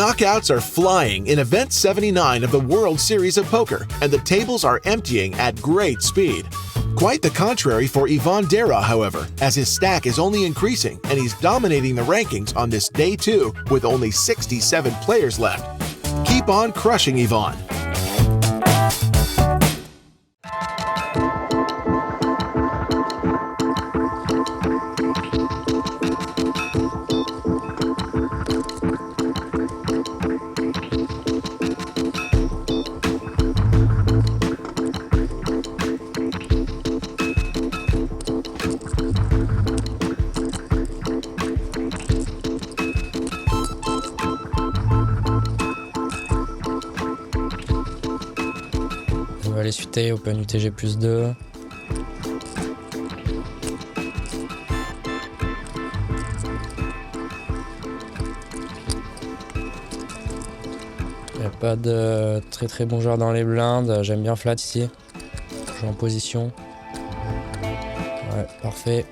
knockouts are flying in Event 79 of the World Series of Poker, and the tables are emptying at great speed. Quite the contrary for Ivan Dara, however, as his stack is only increasing and he's dominating the rankings on this day 2 with only 67 players left. Keep on crushing, Ivan. On va aller suiter Open UTG plus 2. Il n'y a pas de très bon joueur dans les blindes. J'aime bien flat ici. Je joue en position. Ouais, parfait.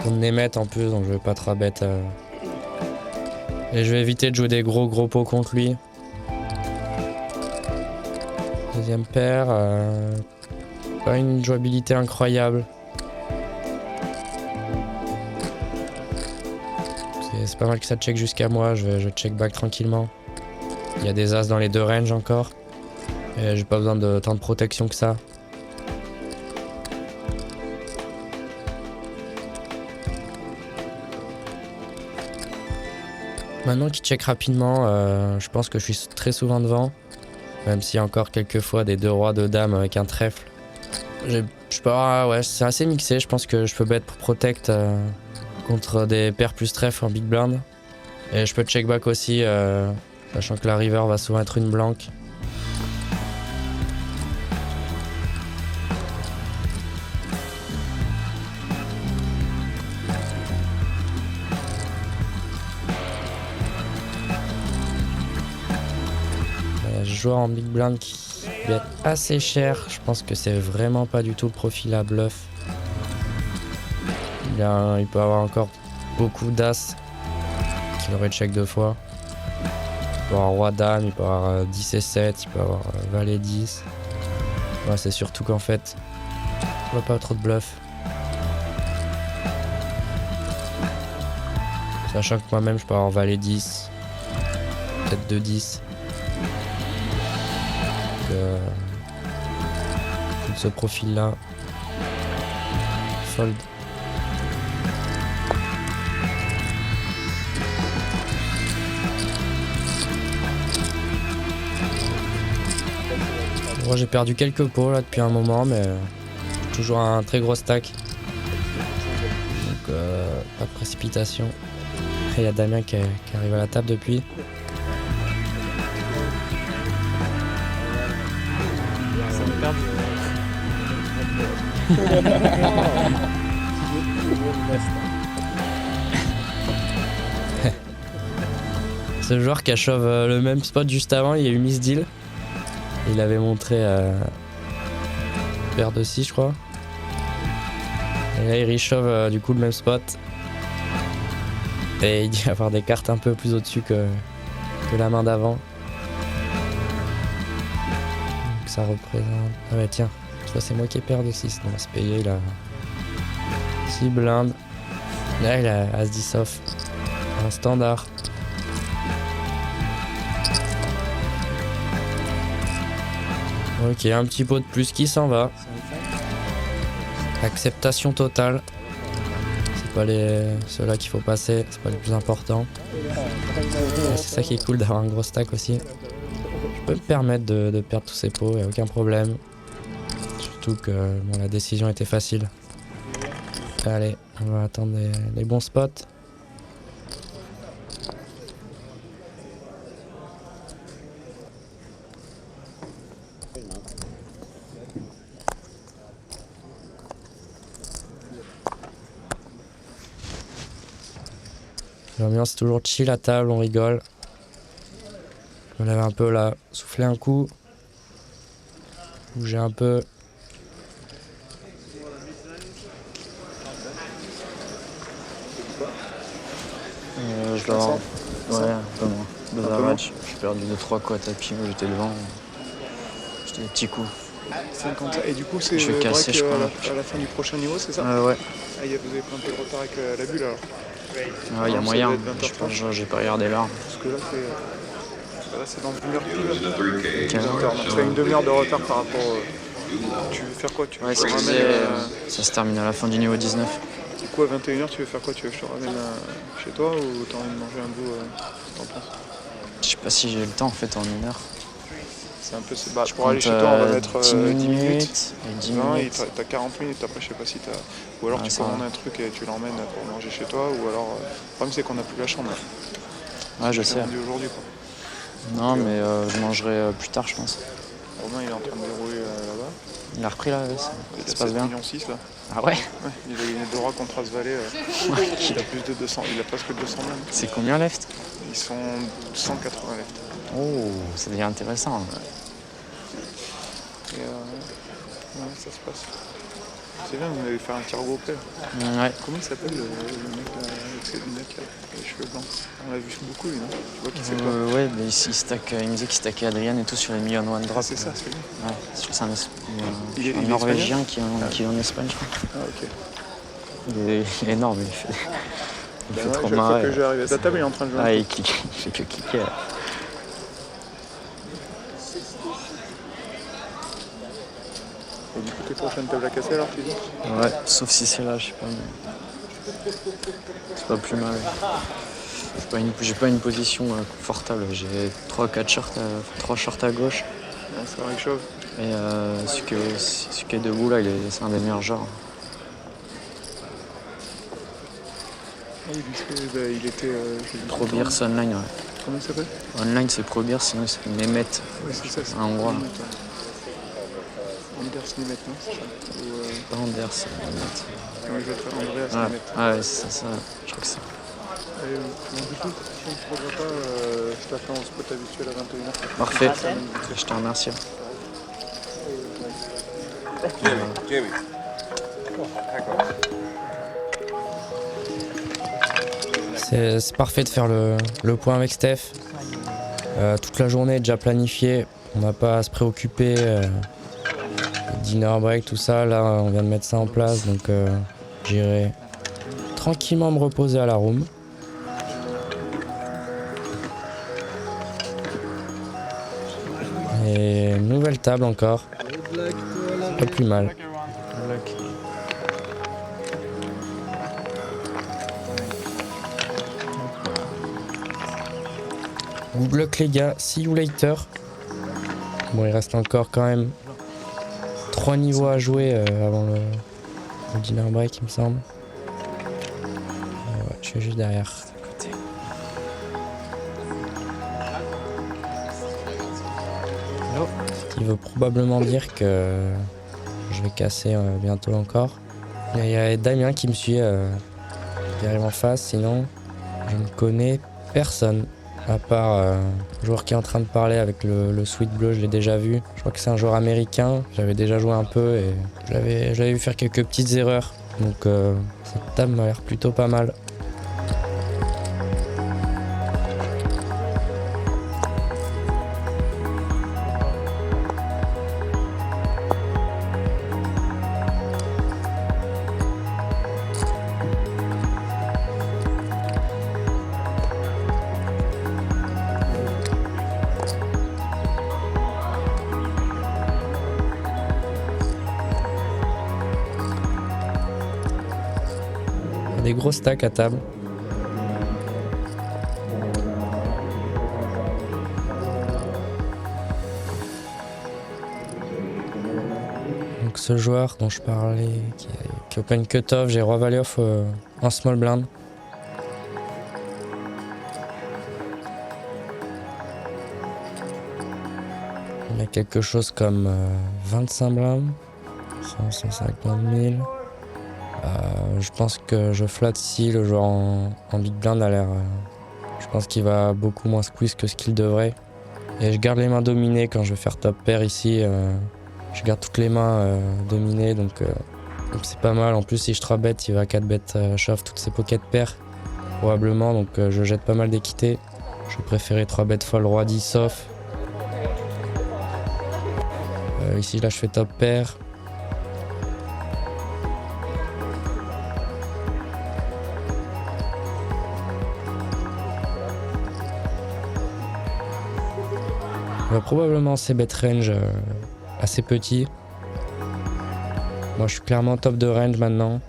On émet en plus, donc je vais pas trop bête. Et je vais éviter de jouer des gros pots contre lui. Deuxième paire, pas une jouabilité incroyable. C'est pas mal que ça check jusqu'à moi, je check back tranquillement. Il y a des as dans les deux ranges encore. Et j'ai pas besoin de tant de protection que ça. Maintenant qu'il check rapidement, je pense que je suis très souvent devant. Même s'il y a encore quelques fois des 2 rois, 2 dames avec un trèfle. Je peux avoir, ouais, c'est assez mixé. Je pense que je peux bet pour protect contre des paires plus trèfle en big blind. Et je peux check back aussi, sachant que la river va souvent être une blanque. Joueur en big blind qui est assez cher. Je pense que c'est vraiment pas du tout le profil à bluff. Il peut avoir encore beaucoup d'as qu'il aurait check 2 fois. Il peut avoir roi dame, il peut avoir 10 et 7, il peut avoir valet 10. Ouais, c'est surtout qu'en fait, on voit pas trop de bluff. Sachant que moi-même je peux avoir valet 10, peut-être 2-10. Ce profil là fold. Moi j'ai perdu quelques pots là depuis un moment, mais toujours un très gros stack, donc pas de précipitation. Après il y a Damien qui arrive à la table depuis. Ce joueur qui a shove le même spot juste avant, il y a eu Miss Deal. Il avait montré paire de 6 je crois. Et là il reshove du coup le même spot. Et il dit avoir des cartes un peu plus au-dessus que la main d'avant. Donc ça représente... Ah ouais tiens. Ça c'est moi qui ai paire de 6, on va se payer, il a 6 blindes. Là il a As-10 off, un standard. Ok, un petit pot de plus qui s'en va. Acceptation totale. C'est pas ceux-là qu'il faut passer, c'est pas les plus importants. C'est ça qui est cool d'avoir un gros stack aussi. Je peux me permettre de perdre tous ces pots, y a aucun problème. Surtout que bon, la décision était facile. Allez, on va attendre les bons spots. L'ambiance est toujours chill à table, on rigole. Je me lève un peu là, souffler un coup. Bouger un peu. Je dois avoir... Ouais, un peu moins. Deux Un peu moins. match. J'ai perdu 2-3 coups à tapis où j'étais devant. J'étais des petits coups. 50. Et du coup, c'est Je vais le break casser, je crois. à la fin du prochain niveau, c'est ça? Ouais. Ah, vous avez pris un peu de retard avec la bulle alors? Il y a Ça moyen. doit être 20h30. J'ai pas regardé l'heure. Parce que là, c'est dans une heure pile. Quelle heure? Donc, tu as une demi-heure de retard par rapport. Tu veux faire quoi? Tu veux Ouais, que je ça te se ramène, disait, ça se termine à la fin du niveau 19. Du coup, à 21h, tu veux faire quoi? Tu veux que je te ramène chez toi ou t'as envie de manger un bout? T'en penses? Je sais pas si j'ai le temps en fait en 1 heure. C'est un peu. Pour aller chez toi, on va mettre 10 minutes. Et 10 20 et minutes. t'as 40 minutes. Après, je sais pas si t'as. Ou alors Ouais, tu ça commandes va. un truc et tu l'emmènes pour manger chez toi. Ou alors. Le problème, c'est qu'on n'a plus la chambre. Là. Ouais, je l'ai sais. rendu aujourd'hui, quoi. Non, mais je mangerai plus tard, je pense. Romain, il est en train de dérouler là-bas. Il a repris là, Il ça a se passe 7,6 bien. millions là. Ah ouais? Ouais, il a gagné 2 rois contre Asvalet. Il a plus de 200. Il a presque 200 même. C'est combien left? Ils sont 180 left. Oh, ça devient intéressant. Et ouais, ça se passe. C'est bien, vous allez faire un tir groupé. Ouais. Comment il s'appelle le mec là, avec ses lunettes là, avec les cheveux blancs? On l'a vu beaucoup lui, non? Tu vois qui c'est quoi? Ouais, mais il me disait qu'il stackait Adrien et tout sur les million one drop. C'est ça, c'est lui. Ouais, c'est un, Il est un Norvégien qui est en Espagne, je crois. Ah ok. Il est énorme, il fait Ouais, trop chaque fois marrer. que j'arrive à ta table, il est en train de jouer. Ah, il fait que kicker. Et du coup, tes prochaines tables à casser alors, tu dis? Ouais, sauf si c'est là, je sais pas. Mais... c'est pas plus mal. J'ai pas une position confortable. J'ai 3 shorts à gauche. Ouais, ça va, il chauffe. Et celui qui est debout là, c'est un des meilleurs genres. Oui, il était. Pro Beers Online, ouais. Comment il s'appelle? Online c'est Pro Beers, sinon c'est Mehmet. Oui, c'est ça. Un Hongrois. Anders Nimet, non? C'est ça? Ou, Pas Anders, c'est Mehmet. ouais, je vais faire Andreas Ouais, Nimet. ouais, c'est ça. Je crois que c'est. Allez, donc, du coup, si on ne se revoit pas, je t'appelle en spot habituel à 21h. Parfait. Je te remercie. Jamie. C'est parfait de faire le point avec Steph. Toute la journée est déjà planifiée. On n'a pas à se préoccuper. Dinner break, tout ça. Là, on vient de mettre ça en place. Donc, j'irai tranquillement me reposer à la room. Et nouvelle table encore. Pas plus mal. Good luck les gars, see you later. Bon, il reste encore quand même 3 niveaux à jouer avant le dinner break, il me semble. Ouais, je suis juste derrière. Ce qui veut probablement dire que je vais casser bientôt encore. Il y a Damien qui me suit, qui arrive en face, sinon je ne connais personne. À part le joueur qui est en train de parler avec le Sweet Bleu, je l'ai déjà vu. Je crois que c'est un joueur américain, j'avais déjà joué un peu et je l'avais vu faire quelques petites erreurs. Donc cette table m'a l'air plutôt pas mal. Des gros stacks à table. Donc ce joueur dont je parlais, qui open cut-off, j'ai Roi Valet off en small blind. Il a quelque chose comme 25 blindes, 150 000. Je pense que je flatte si le joueur en big blind a l'air. Je pense qu'il va beaucoup moins squeeze que ce qu'il devrait. Et je garde les mains dominées quand je vais faire top pair ici. Je garde toutes les mains dominées, donc c'est pas mal. En plus, si je 3 bet, il va 4 bet shove toutes ses pocket pairs. probablement, donc je jette pas mal d'équité. Je vais préférer 3 bêtes folles, roi 10 off. Ici là je fais top pair. On va probablement ces bet range assez petits. Moi je suis clairement top de range maintenant.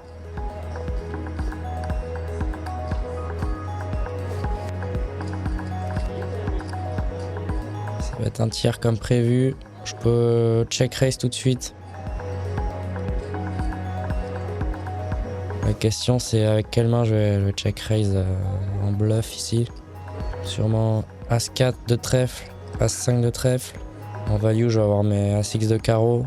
Ça va être un tiers comme prévu. Je peux check raise tout de suite. La question c'est avec quelle main je vais check raise en bluff ici. Sûrement As-4 de trèfle, As-5 de trèfle. En value je vais avoir mes As-X de carreau.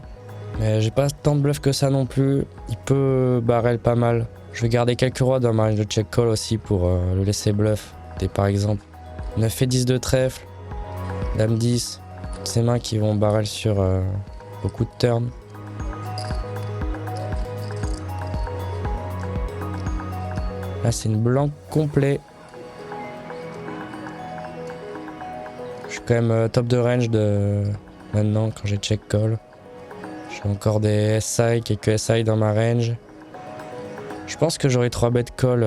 Mais j'ai pas tant de bluff que ça non plus. Il peut barrel pas mal. Je vais garder quelques rois dans ma range de check call aussi pour le laisser bluff. Et par exemple 9 et 10 de trèfle, Dame 10. Ces mains qui vont barrel sur beaucoup de turns. Là c'est une blanc complet. Je suis quand même top de range de maintenant quand j'ai check call. J'ai encore des SI, quelques SI dans ma range. Je pense que j'aurai 3 bêtes call,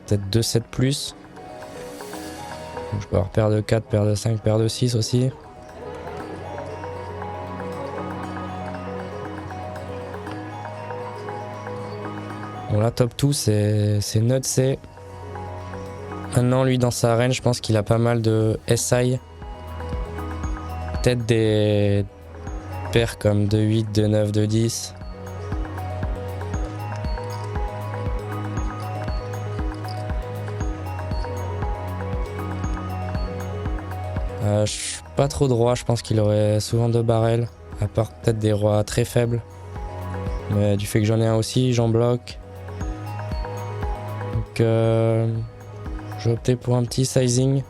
peut-être 2-7 plus. Donc je peux avoir paire de 4, paire de 5, paire de 6 aussi. Bon là top 2 c'est Nut C. Maintenant lui dans sa range je pense qu'il a pas mal de SI. Peut-être des paires comme 2-8, 2-9, 2-10. Je suis pas trop droit, je pense qu'il aurait souvent 2 barrels. À part peut-être des rois très faibles. Mais du fait que j'en ai un aussi, j'en bloque. Donc je vais opter pour un petit sizing.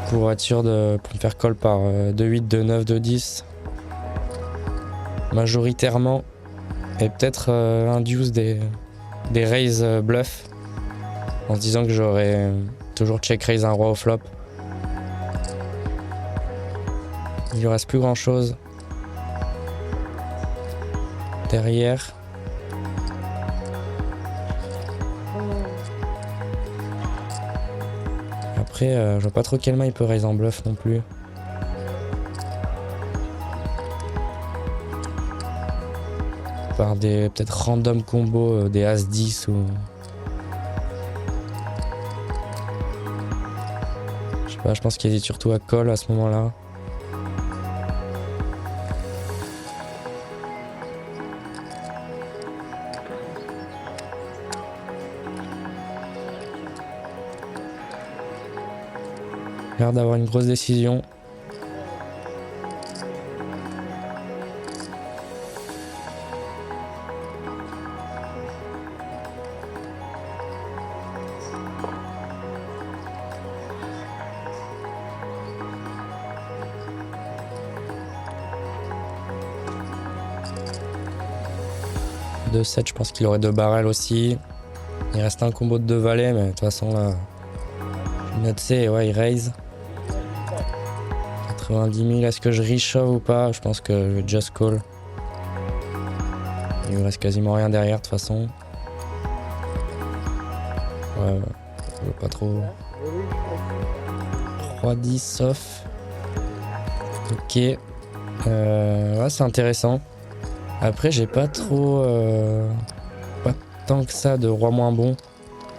Pour être sûr de me faire call par 2-8, 2-9, 2-10. Majoritairement. Et peut-être un deuce des raise bluff. En se disant que j'aurais toujours check raise un roi au flop. Il lui reste plus grand chose. Derrière. Après, je vois pas trop quelle main il peut raise en bluff non plus. Par des peut-être random combos, des As-10 ou... Je sais pas, je pense qu'il hésite surtout à call à ce moment-là. Il a l'air d'avoir une grosse décision. De 7, je pense qu'il aurait 2 barrels aussi. Il reste un combo de 2 valets, mais de toute façon là, Note C, et ouais, il raise. 90 000, est-ce que je re-shove ou pas? Je pense que je vais just call. Il me reste quasiment rien derrière de toute façon. Ouais, je veux pas trop. 3-10 off. Ok. Ouais, c'est intéressant. Après, j'ai pas trop. Pas tant que ça de roi moins bon.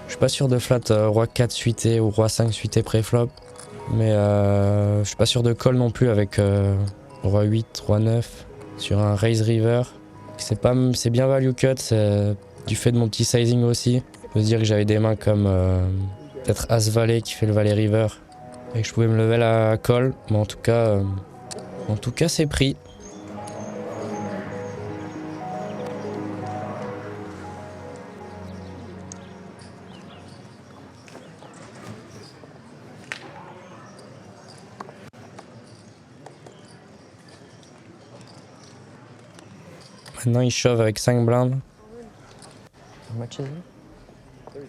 Je suis pas sûr de flat roi 4 suité ou roi 5 suité pré-flop. Mais je suis pas sûr de call non plus avec roi 8, roi 9 sur un raise river. C'est bien value cut, c'est du fait de mon petit sizing aussi. Je peux se dire que j'avais des mains comme peut-être as valet qui fait le valet river et que je pouvais me lever la call. Mais en tout cas c'est pris. Maintenant il shove avec 5 blindes. How much is it?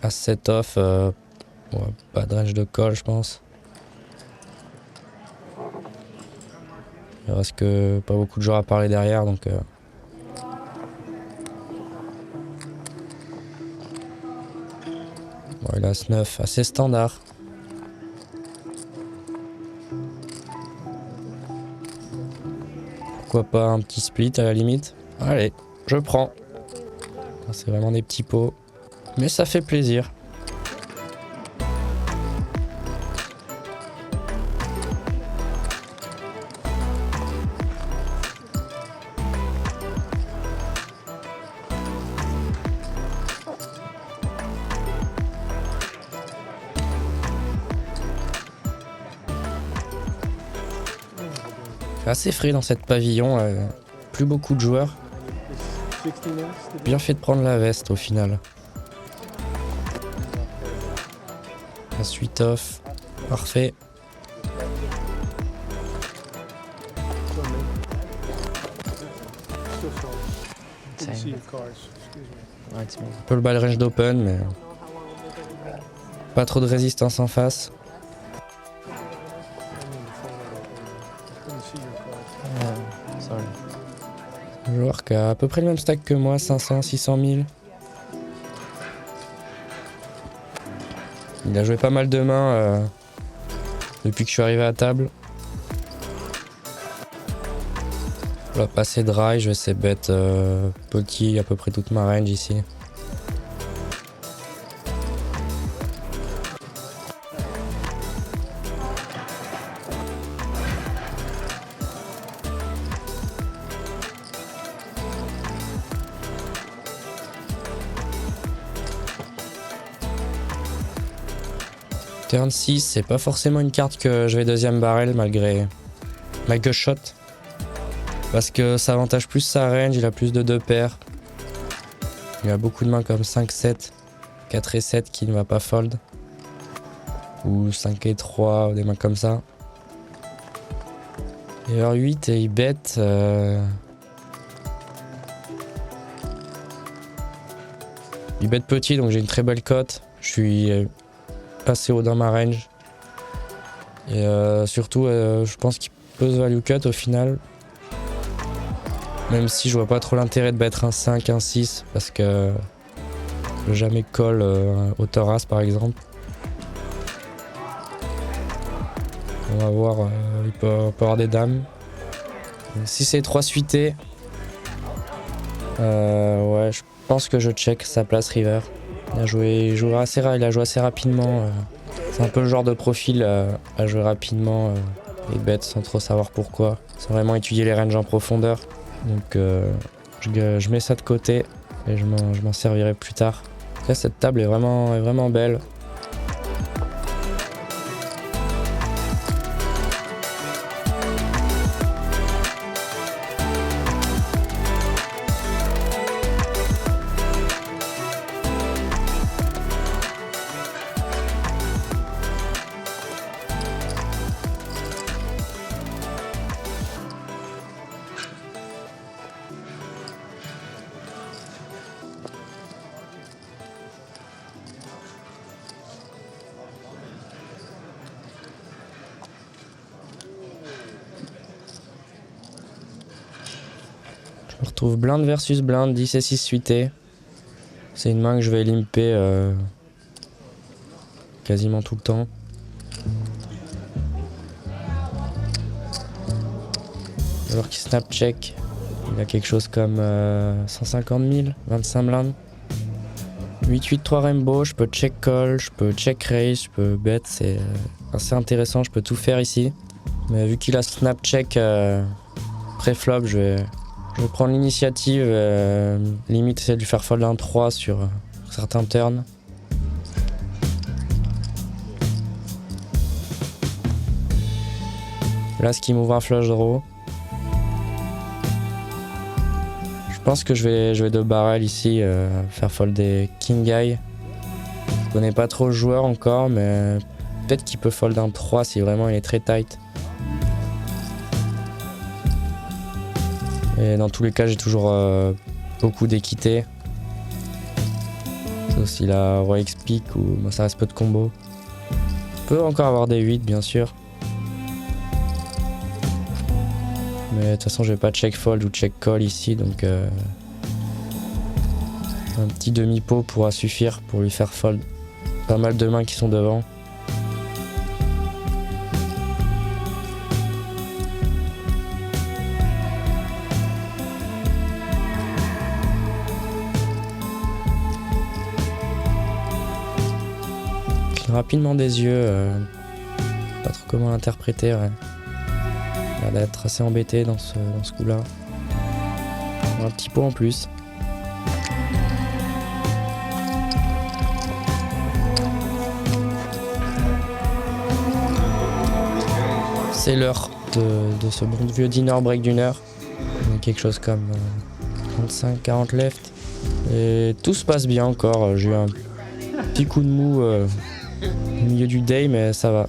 As-7 off, ouais, pas de range de call je pense. Il reste que pas beaucoup de joueurs à parler derrière donc bon, il a As-9 assez standard. Pourquoi pas un petit split à la limite? Allez, je prends. C'est vraiment des petits pots. Mais ça fait plaisir. Assez frais dans cette pavillon, plus beaucoup de joueurs. Bien fait de prendre la veste au final. La suite off, parfait. Ouais, c'est bon. Un peu le ball range d'open, mais pas trop de résistance en face. Sorry. Un joueur qui a à peu près le même stack que moi, 500, 600 000. Il a joué pas mal de mains depuis que je suis arrivé à table. On va passer dry, je vais essayer de bet petit à peu près toute ma range ici. Turn 6, c'est pas forcément une carte que je vais deuxième barrel malgré ma gushot. Parce que ça avantage plus sa range, il a plus de 2 paires. Il a beaucoup de mains comme 5-7, 4 et 7 qui ne va pas fold. Ou 5 et 3, ou des mains comme ça. Et R8 et il bet. Il bet petit donc j'ai une très belle cote. Je suis assez haut dans ma range. Et surtout, je pense qu'il peut se value cut au final. Même si je vois pas trop l'intérêt de mettre un 5, un 6, parce que je peux jamais call au Thoras par exemple. On va voir, il peut avoir des dames. Donc, si c'est 3 suités, ouais, je pense que je check sa place river. Il a joué assez rapidement. C'est un peu le genre de profil à jouer rapidement et bet sans trop savoir pourquoi. Sans vraiment étudier les ranges en profondeur. Donc je mets ça de côté et je m'en servirai plus tard. Là, cette table est vraiment belle. Je me retrouve blind versus blind, 10 et 6 suités. C'est une main que je vais limper quasiment tout le temps. Joueur qui snap check, il a quelque chose comme 150 000, 25 blindes. 8-8-3 rainbow, je peux check call, je peux check raise, je peux bet, c'est assez intéressant, je peux tout faire ici. Mais vu qu'il a snap check pré-flop, je vais prendre l'initiative, limite essayer de lui faire fold un 3 sur certains turns. Là, ce qui m'ouvre un flush draw. Je pense que je vais de barrel ici, faire fold des king guy. Je connais pas trop le joueur encore, mais peut-être qu'il peut fold un 3 si vraiment il est très tight. Et dans tous les cas, j'ai toujours beaucoup d'équité. Sauf si la Roi X pique ou moi ça reste peu de combos. Peut encore avoir des 8 bien sûr. Mais de toute façon je vais pas check fold ou check call ici donc un petit demi-pot pourra suffire pour lui faire fold. Pas mal de mains qui sont devant. Rapidement des yeux, pas trop comment l'interpréter, ouais. Il a l'air d'être assez embêté dans ce coup-là. Un petit pot en plus. C'est l'heure de ce bon vieux dinner break d'1 heure. On a quelque chose comme 35-40 left. Et tout se passe bien encore, j'ai eu un petit coup de mou au milieu du day, mais ça va.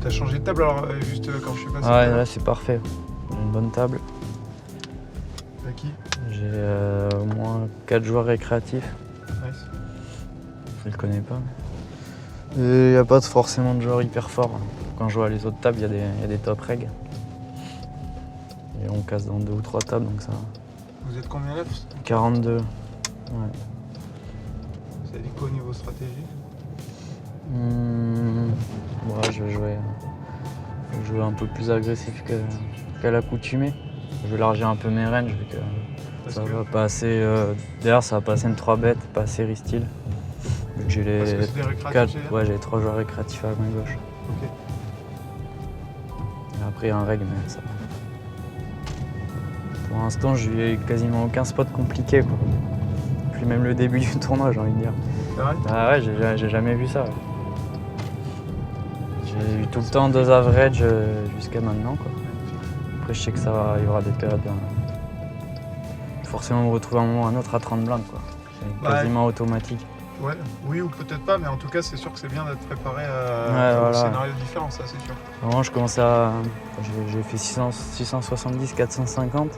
T'as changé de table alors, juste quand je suis passé? Ouais, là c'est parfait. J'ai une bonne table. T'as qui? J'ai au moins 4 joueurs récréatifs. Nice. Je le connais pas. Il n'y a pas forcément de joueurs hyper forts. Quand je joue à les autres tables, il y a des top reg. Et on casse dans 2 ou 3 tables, donc ça. Vous êtes combien là? 42. Ouais. Ça dit quoi au niveau stratégie? Ouais, je vais jouer un peu plus agressif qu'à l'accoutumée. Je vais élargir un peu mes ranges vu que ça va passer. D'ailleurs, ça va passer une 3 bet, pas série style. Vu que j'ai les Parce que c'est des récréatifs, 4, c'est-à-dire ouais, j'ai 3 joueurs récréatifs à la main gauche. Ok. Et après, il y a un reg, mais ça. Pour l'instant, j'ai quasiment aucun spot compliqué, quoi. Puis même le début du tournoi, j'ai envie de dire. C'est vrai? Ah ouais, j'ai jamais vu ça. Ouais. J'ai eu tout le temps 2 average jusqu'à maintenant, quoi. Après, je sais que ça va, il y aura des périodes. Forcément, me retrouver un moment ou un autre à 30 blindes, quoi. C'est quasiment automatique. Ouais, oui ou peut-être pas, mais en tout cas, c'est sûr que c'est bien d'être préparé Ouais, à voilà. des scénarios différents, ça c'est sûr. Vraiment, je commençais à. J'ai fait 670, 450.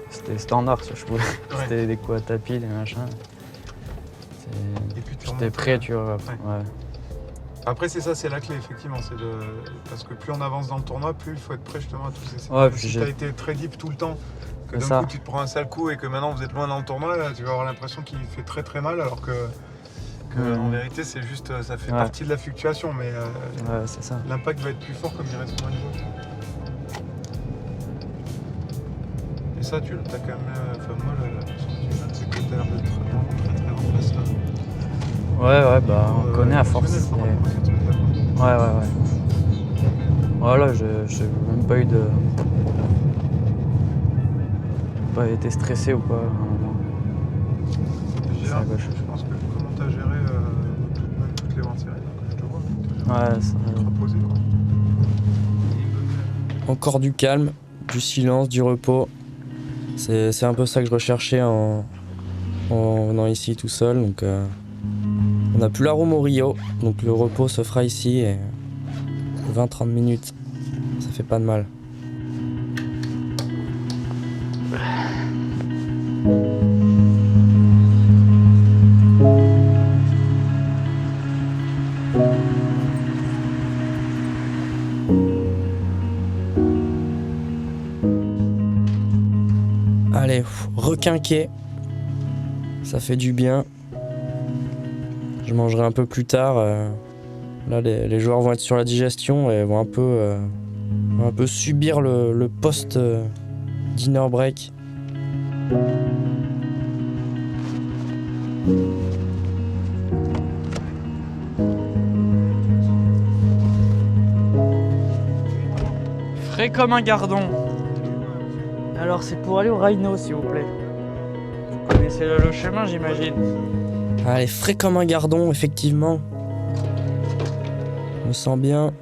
C'était standard, je pouvais. Ouais. C'était des coups à tapis, des machins. Et puis tu J'étais remontes. prêt, tu vois. Ouais. Ouais. Après, c'est ça, c'est la clé, effectivement. Parce que plus on avance dans le tournoi, plus il faut être prêt justement à tous ces scénarios. Ouais, puis si t'as été très deep tout le temps, que C'est d'un ça. coup tu te prends un sale coup et que maintenant vous êtes loin dans le tournoi, là, tu vas avoir l'impression qu'il fait très très mal, alors que en vérité, c'est juste, ça fait Ouais. partie de la fluctuation, mais Ouais, c'est ça. l'impact va être plus fort, comme dirait son niveau. Et ça, tu as quand même. Enfin, moi, la façon que tu joues, c'est que tu as l'air d'être vraiment très très en place. Ouais, bah, on connaît à force. Émotionnel, par contre, pour cette truc-là, quoi. Ouais. Voilà, j'ai même pas eu de. J'ai pas été stressé ou quoi à un moment. Gérard, à gauche. je pense que comment tu as géré toutes les World Series, que je te vois, Ouais, ça. te reposer, quoi. Encore du calme, du silence, du repos. C'est un peu ça que je recherchais en venant ici tout seul. Donc, on n'a plus la room au Rio, donc le repos se fera ici. Et 20-30 minutes, ça fait pas de mal. Allez, requinquer. Ça fait du bien. Je mangerai un peu plus tard. Là, les joueurs vont être sur la digestion et vont un peu subir le post-dinner break. Frais comme un gardon. Alors, c'est pour aller au Rhino, s'il vous plaît. Vous connaissez le chemin, j'imagine. Allez, frais comme un gardon, effectivement. Je me sens bien.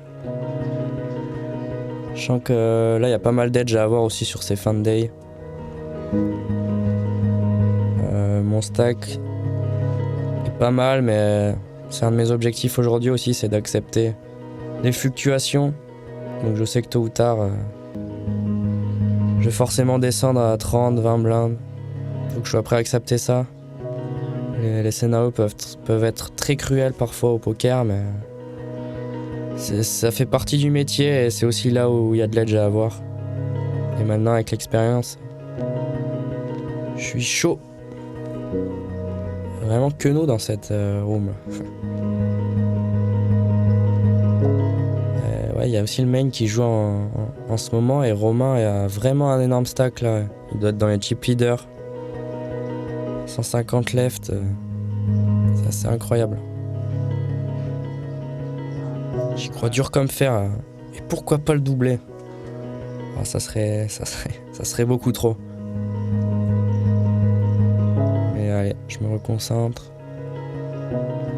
Je sens que là, il y a pas mal d'edge à avoir aussi sur ces fins de day. Mon stack est pas mal, mais c'est un de mes objectifs aujourd'hui aussi, c'est d'accepter les fluctuations. Donc je sais que tôt ou tard, je vais forcément descendre à 30, 20 blindes. Faut que je sois prêt à accepter ça. Les scénarios peuvent être très cruels parfois au poker, mais ça fait partie du métier et c'est aussi là où il y a de l'edge à avoir. Et maintenant, avec l'expérience, je suis chaud. Vraiment queneau dans cette room. Ouais, il y a aussi le main qui joue en ce moment et Romain a vraiment un énorme stack là. Il doit être dans les chip leaders. 150 left, c'est assez incroyable. J'y crois dur comme fer. Et pourquoi pas le doubler? Ah, ça serait beaucoup trop. Mais allez, je me reconcentre.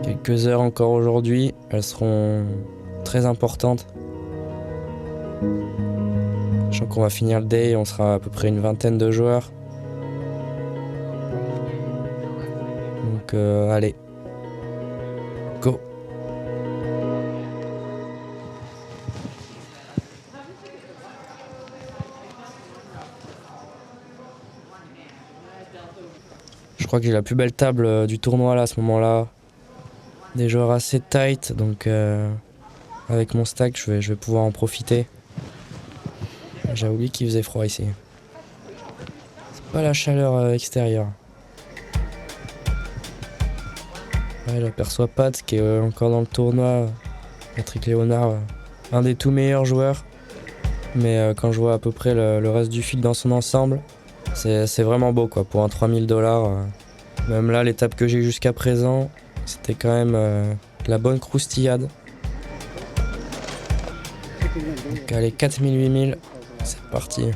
Quelques heures encore aujourd'hui, elles seront très importantes. Je sens qu'on va finir le day, on sera à peu près une vingtaine de joueurs. Donc allez, go. Je crois que j'ai la plus belle table du tournoi là à ce moment-là. Des joueurs assez tight, donc avec mon stack je vais pouvoir en profiter. J'ai oublié qu'il faisait froid ici. C'est pas la chaleur extérieure. Ouais, j'aperçois Pat qui est encore dans le tournoi. Patrick Léonard, un des tout meilleurs joueurs. Mais quand je vois à peu près le reste du field dans son ensemble, c'est vraiment beau quoi. Pour un 3000 $, même là, l'étape que j'ai eue jusqu'à présent, c'était quand même de la bonne croustillade. Donc allez, 4000, 8000, c'est parti.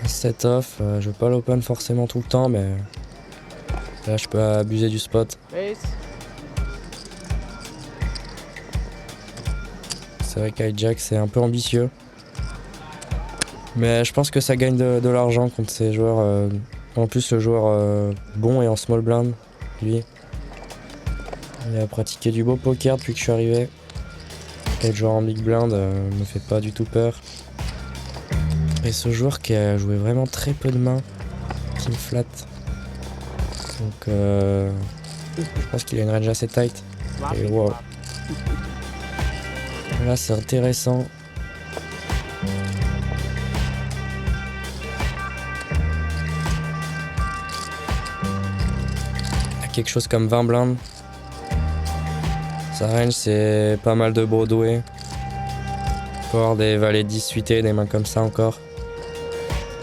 Set off, je veux pas l'open forcément tout le temps, mais là je peux abuser du spot. C'est vrai qu'hijack c'est un peu ambitieux, mais je pense que ça gagne de l'argent contre ces joueurs. En plus le joueur bon et en small blind, lui, il a pratiqué du beau poker depuis que je suis arrivé. Le joueur en big blind me fait pas du tout peur. Et ce joueur qui a joué vraiment très peu de mains, qui me flatte. Donc je pense qu'il a une range assez tight. Et wow. Là c'est intéressant. Il y a quelque chose comme 20 blindes. Sa range c'est pas mal de Broadway. Encore des valets 10 suités, des mains comme ça encore.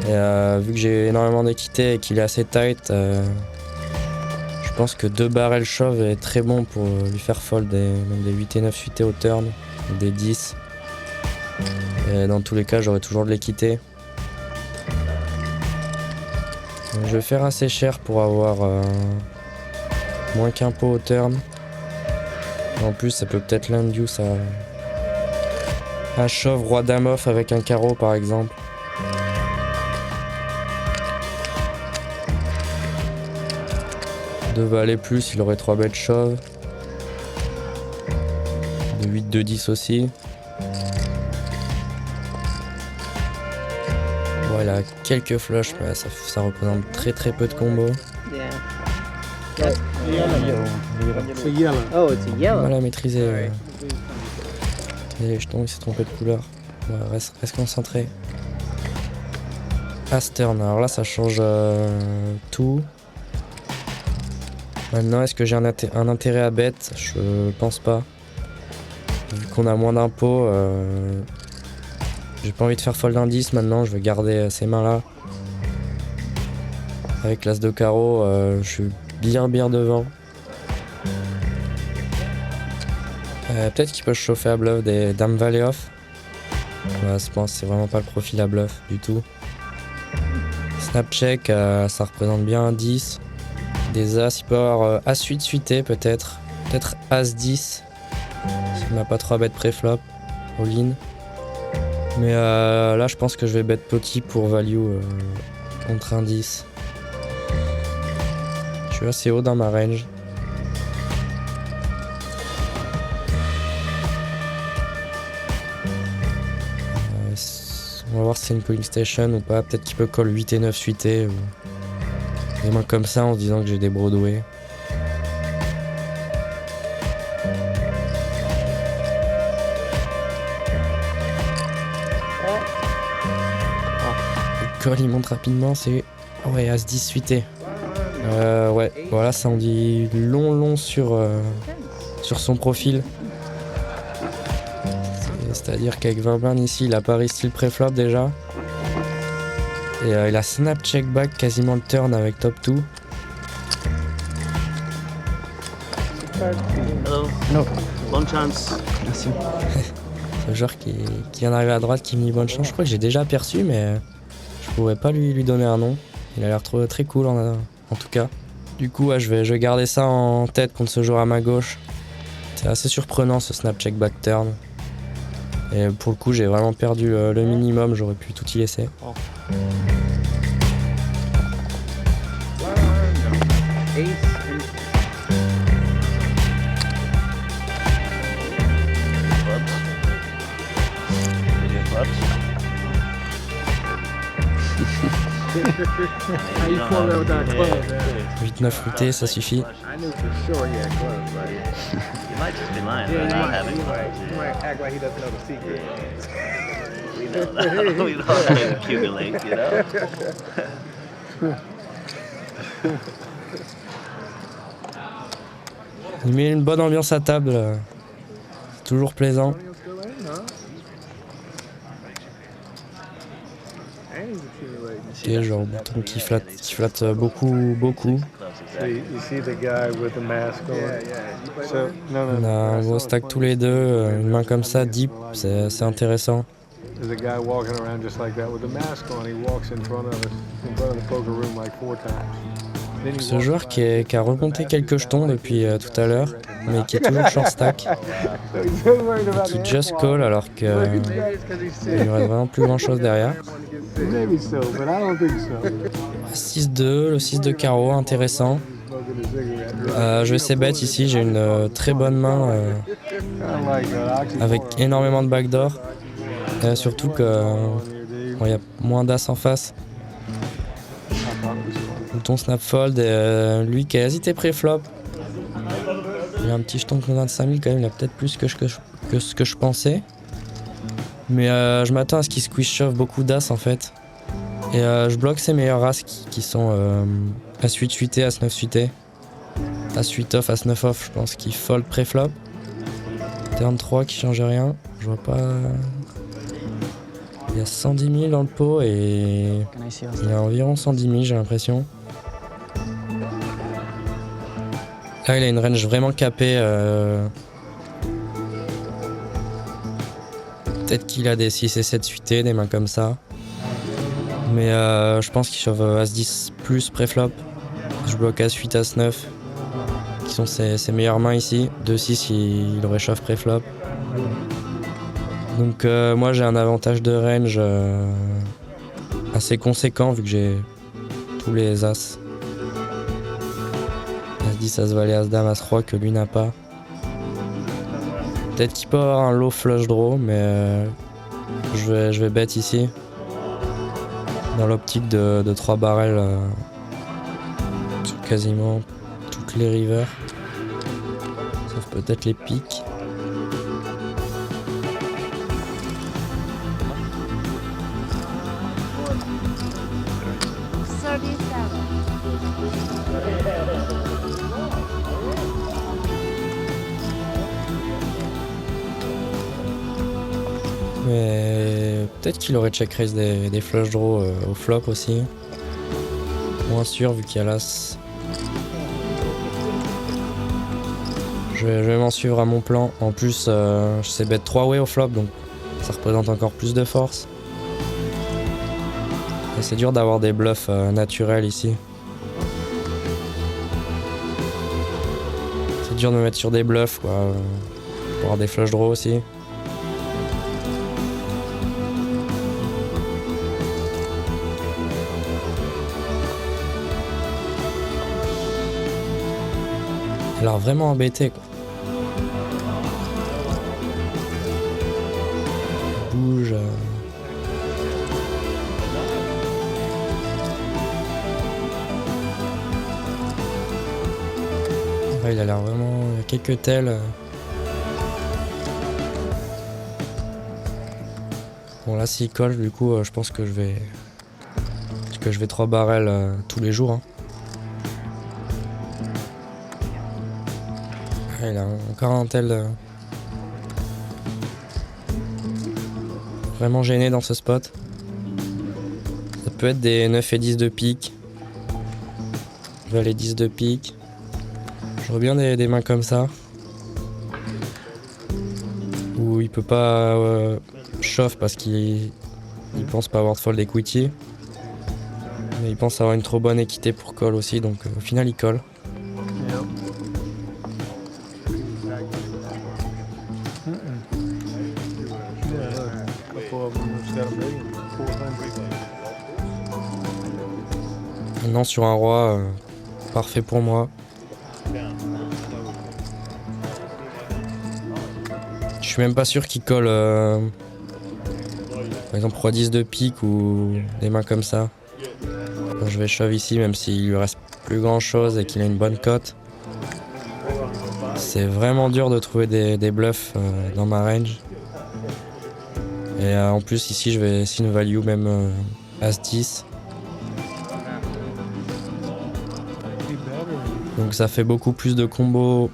Et vu que j'ai énormément d'équité et qu'il est assez tight, je pense que 2 barrels shove est très bon pour lui faire fold même des 8 et 9 suités au turn, des 10. Et dans tous les cas, j'aurai toujours de l'équité. Donc, je vais faire assez cher pour avoir moins qu'un pot au turn. En plus, ça peut peut-être l'induce à shove roi dame off avec un carreau par exemple. De valet plus, il aurait 3 bêtes shove. De 8, de 10 aussi. Voilà, quelques flushs, mais ça représente très très peu de combos. Mal à maîtriser. Les jetons, il s'est trompé de couleur. Ouais, reste concentré. As turn, alors là ça change tout. Maintenant, est-ce que j'ai un intérêt à bet? Je pense pas. Vu qu'on a moins d'impôts, j'ai pas envie de faire fold indice maintenant, je veux garder ces mains-là. Avec l'as de carreau, je suis bien devant. Peut-être qu'il peut chauffer à bluff des dames valet off. Ouais, je pense que c'est vraiment pas le profil à bluff du tout. Snap check, ça représente bien un 10. Des as, il peut avoir as 8 suité peut-être. Peut-être as 10. S'il n'a pas 3 bêtes pré-flop. All-in. Mais là, je pense que je vais bet petit pour value contre un 10. Je suis assez haut dans ma range. On va voir si c'est une calling station ou pas. Peut-être qu'il peut call 8 et 9 suités. Ou des mains comme ça en se disant que j'ai des Broadway. Le call il monte rapidement, c'est... Ouais, As-10 suité. Ouais, voilà, ça en dit long sur son profil. C'est-à-dire qu'avec 20 blindes ici, il a pas risté le préflop déjà. Et il a snap check back quasiment le turn avec top 2. Hello. No. Long chance. Merci. Ce joueur qui vient d'arriver à droite, qui me dit bonne chance. Je crois que j'ai déjà aperçu, mais je pourrais pas lui donner un nom. Il a l'air très cool en tout cas. Du coup, ouais, je vais garder ça en tête contre ce joueur à ma gauche. C'est assez surprenant ce snap check back turn. Et pour le coup, j'ai vraiment perdu le minimum, j'aurais pu tout y laisser. How you pull that with that club, man? 8-9 fruité, ça suffit. I knew for sure he had clubs, like. You might just be lying Yeah, about you not might, having you clubs. might, you might act like he doesn't know the secret. We know that. We know how they accumulate, you know? Il met une bonne ambiance à table, c'est toujours plaisant. Antonio's still in, huh? And he's accumulating. Et genre bouton qui flatte beaucoup. So you see the guy with the mask on. Yeah. So, no. On a un gros stack tous les deux, une main comme ça, deep, c'est intéressant. There's a guy walking around just like that with the mask on. He walks in front of us, in front of the poker room like 4 times. Then he Ce walks joueur by. qui a remonté quelques jetons depuis tout à l'heure, mais qui est toujours short stack, So he's worried about qui the just hand call alors Maybe que it's 'cause he's il sick. n'y aurait vraiment plus grand chose derrière. Maybe so, but I don't think so. 6-2, le 6 de carreau, intéressant. Smoking a cigarette. Je sais bet ici, j'ai une très bonne main Kinda like oxymoron. avec énormément de backdoor. Surtout que bon, y a moins d'as en face. Bouton snap fold, et, lui qui a hésité pré-flop. Il a un petit jeton de 25 000 quand même, il a peut-être plus que ce que je pensais. Mais je m'attends à ce qu'il squeeze shove beaucoup d'as en fait. Et je bloque ses meilleurs as qui sont As8 suité, As9 suité. As8 off, As9 off, je pense qu'il fold pré-flop. Turn 3 qui change rien, je vois pas... Il y a 110 000 dans le pot et il y a environ 110 000 j'ai l'impression. Là il a une range vraiment capée. Peut-être qu'il a des 6 et 7 suités, des mains comme ça. Mais je pense qu'il shove As10 plus pré-flop. Je bloque As8, As9 qui sont ses meilleures mains ici. 2-6 il aurait shove pré-flop. Donc moi j'ai un avantage de range assez conséquent vu que j'ai tous les as. As10, As-Valet, As-Dame, As-Roi que lui n'a pas. Peut-être qu'il peut avoir un low flush draw mais je vais bet ici. Dans l'optique de 3 barrels sur quasiment toutes les rivers. Sauf peut-être les piques. Mais peut-être qu'il aurait check raise des flush draws au flop aussi. Moins sûr vu qu'il y a l'as. Je vais m'en suivre à mon plan. En plus, je sais bet 3 way au flop donc ça représente encore plus de force. Et c'est dur d'avoir des bluffs naturels ici. C'est dur de me mettre sur des bluffs quoi. Pour avoir des flush draws aussi. a l'air vraiment embêté, quoi. Il bouge. Ouais, il a l'air vraiment. Il y a quelques tels. Bon, là, s'il colle, du coup, je pense que je vais 3 barrels tous les jours. Hein. Ouais, il a encore un tel. Vraiment gêné dans ce spot. Ça peut être des 9 et 10 de pique. Je vais les 10 de pique. J'aurais bien des mains comme ça. Où il peut pas chauffe parce qu'il pense pas avoir de fold equity. Mais il pense avoir une trop bonne équité pour call aussi, donc au final il colle. Maintenant sur un roi, parfait pour moi. Je suis même pas sûr qu'il colle par exemple roi 10 de pique ou des mains comme ça. Donc, je vais shove ici même s'il lui reste plus grand chose et qu'il a une bonne cote. C'est vraiment dur de trouver des bluffs dans ma range. Et en plus ici je vais sin value même As 10. Donc ça fait beaucoup plus de combos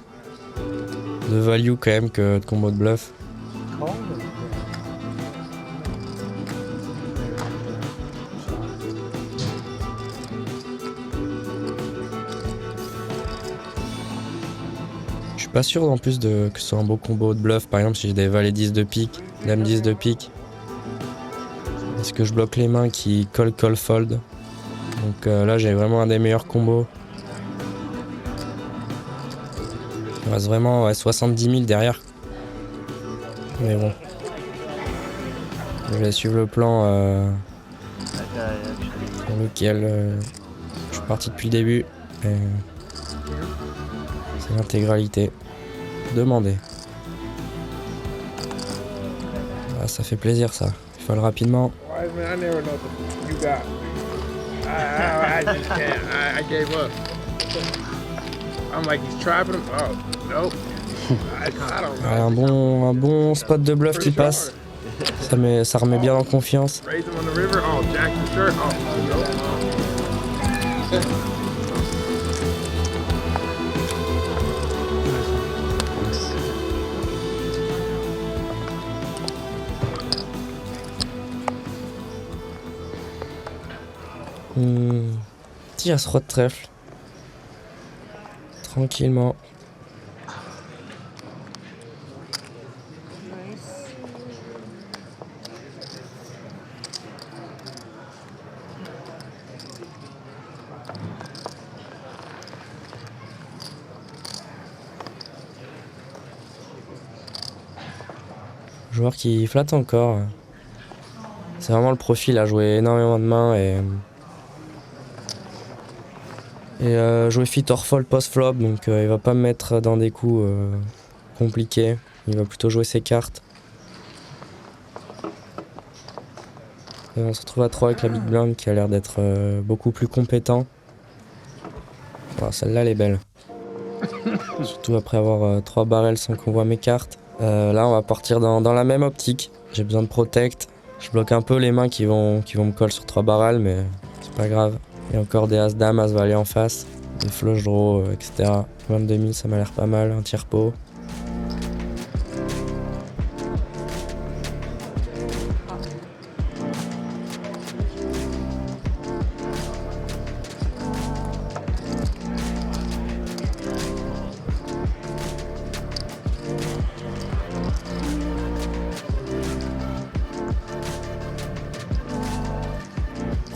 de value quand même que de combos de bluff. Je suis pas sûr en plus que ce soit un beau combo de bluff. Par exemple si j'ai des valets 10 de pique, dame 10 de pique. Est-ce que je bloque les mains qui call fold. Donc là j'ai vraiment un des meilleurs combos. Il reste vraiment 70 000 derrière. Mais bon. Je vais suivre le plan sur lequel je suis parti depuis le début. Et c'est l'intégralité. Demandez. Ah, ça fait plaisir ça. Il faut le rapidement. Un bon spot de bluff qui passe. Ça remet bien en confiance. Petit as-roi de trèfle. Tranquillement. Joueur qui flatte encore. C'est vraiment le profil à jouer énormément de mains et jouer fit or fold post flop, donc il va pas me mettre dans des coups compliqués. Il va plutôt jouer ses cartes. Et on se retrouve à 3 avec la big blind qui a l'air d'être beaucoup plus compétent. Voilà, celle-là elle est belle. Surtout après avoir 3 barrels sans qu'on voit mes cartes. Là on va partir dans la même optique. J'ai besoin de protect. Je bloque un peu les mains qui vont me call sur 3 barrels, mais c'est pas grave. Il y a encore des as-dames, as-valet en face, des flush draw, etc. 22 000, ça m'a l'air pas mal, un tiers pot.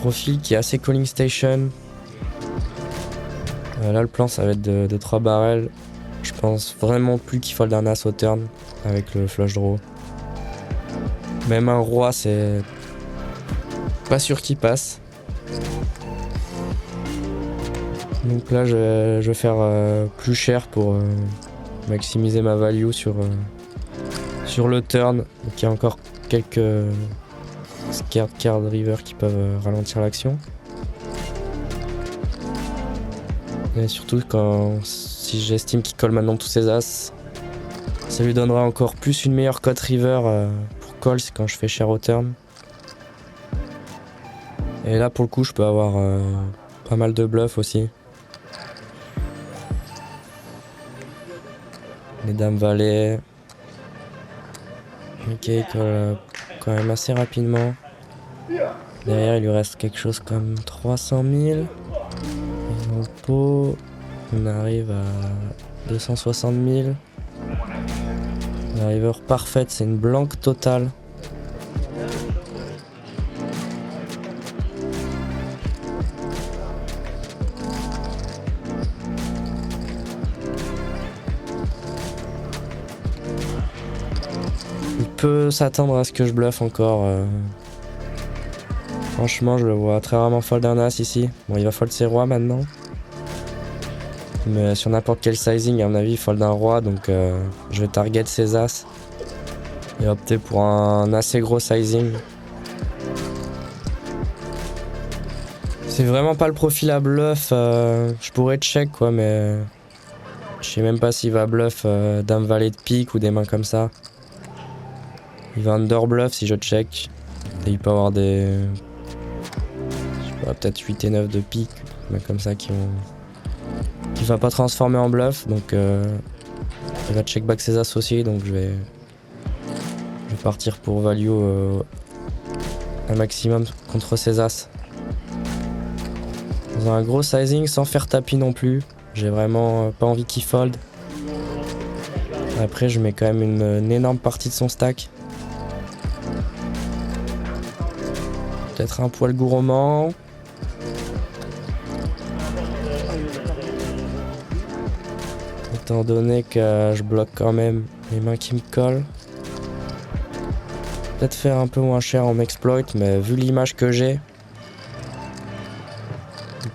Profil qui est assez calling station. Là le plan ça va être de 3 barrels. Je pense vraiment plus qu'il fold un as au turn avec le flush draw. Même un roi c'est pas sûr qu'il passe. Donc là, je vais faire plus cher pour maximiser ma value sur le turn. Donc il y a encore quelques scared card river qui peuvent ralentir l'action. Et surtout si j'estime qu'il colle maintenant tous ses as, ça lui donnera encore plus une meilleure cote river pour call quand je fais cher au turn. Et là pour le coup je peux avoir pas mal de bluffs aussi. Les dames valets. Ok, il colle quand même assez rapidement. Derrière il lui reste quelque chose comme 300 000. Et dans le pot, on arrive à 260 000. La river parfaite, c'est une blanque totale. Il peut s'attendre à ce que je bluffe encore. Franchement, je le vois très rarement fold un as ici. Bon, il va fold ses rois maintenant. Mais sur n'importe quel sizing, à mon avis, il fold un roi. Donc je vais target ses as. Et opter pour un assez gros sizing. C'est vraiment pas le profil à bluff. Je pourrais check quoi, mais je sais même pas s'il va bluff dame valet de pique ou des mains comme ça. Il va under bluff si je check. Et il peut avoir des... je sais pas, peut-être 8 et 9 de pique, mais comme ça qui va pas transformer en bluff. Donc il va check back ses associés, donc je vais partir pour value un maximum contre ses as. Dans un gros sizing sans faire tapis non plus. J'ai vraiment pas envie qu'il fold. Après je mets quand même une énorme partie de son stack. Peut-être un poil gourmand. Étant donné que je bloque quand même les mains qui me collent. Peut-être faire un peu moins cher en m'exploit, mais vu l'image que j'ai,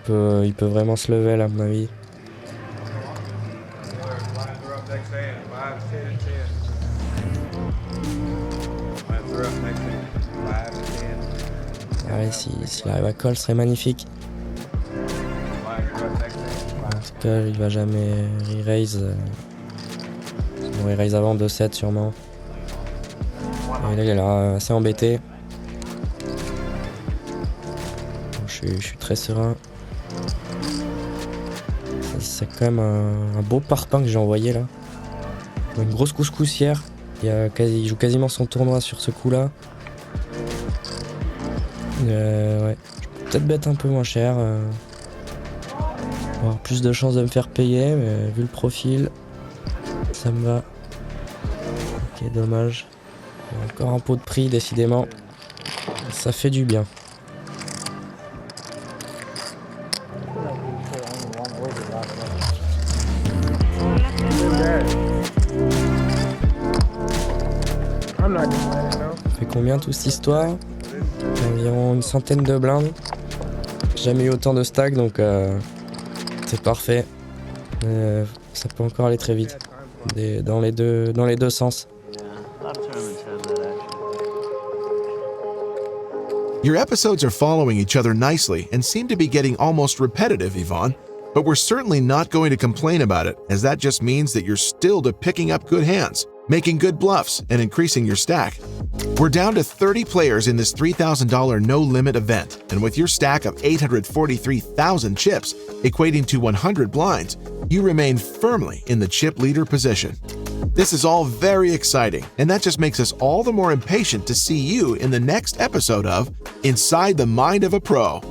il peut vraiment se lever à mon avis. Ah ouais, s'il arrive à call, ce serait magnifique. En tout cas, il va jamais re-raise. Il va re-raise avant 2-7 sûrement. Et là, il est là assez embêté. Je suis très serein. C'est quand même un beau parpaing que j'ai envoyé là. Une grosse couscoussière. Il joue quasiment son tournoi sur ce coup là. Ouais. Je peux peut-être bet un peu moins cher. Avoir plus de chances de me faire payer, mais vu le profil, ça me va. Ok, dommage. Encore un pot de prix, décidément. Ça fait du bien. Ça fait combien toute cette histoire? Environ une centaine de blindes. J'ai jamais eu autant de stacks, donc c'est parfait. Ça peut encore aller très vite. Dans les deux sens. Your episodes are following each other nicely and seem to be getting almost repetitive, Yvonne. But we're certainly not going to complain about it, as that just means that you're still picking up good hands, making good bluffs, and increasing your stack. We're down to 30 players in this $3,000 no-limit event, and with your stack of 843,000 chips, equating to 100 blinds, you remain firmly in the chip leader position. This is all very exciting, and that just makes us all the more impatient to see you in the next episode of Inside the Mind of a Pro.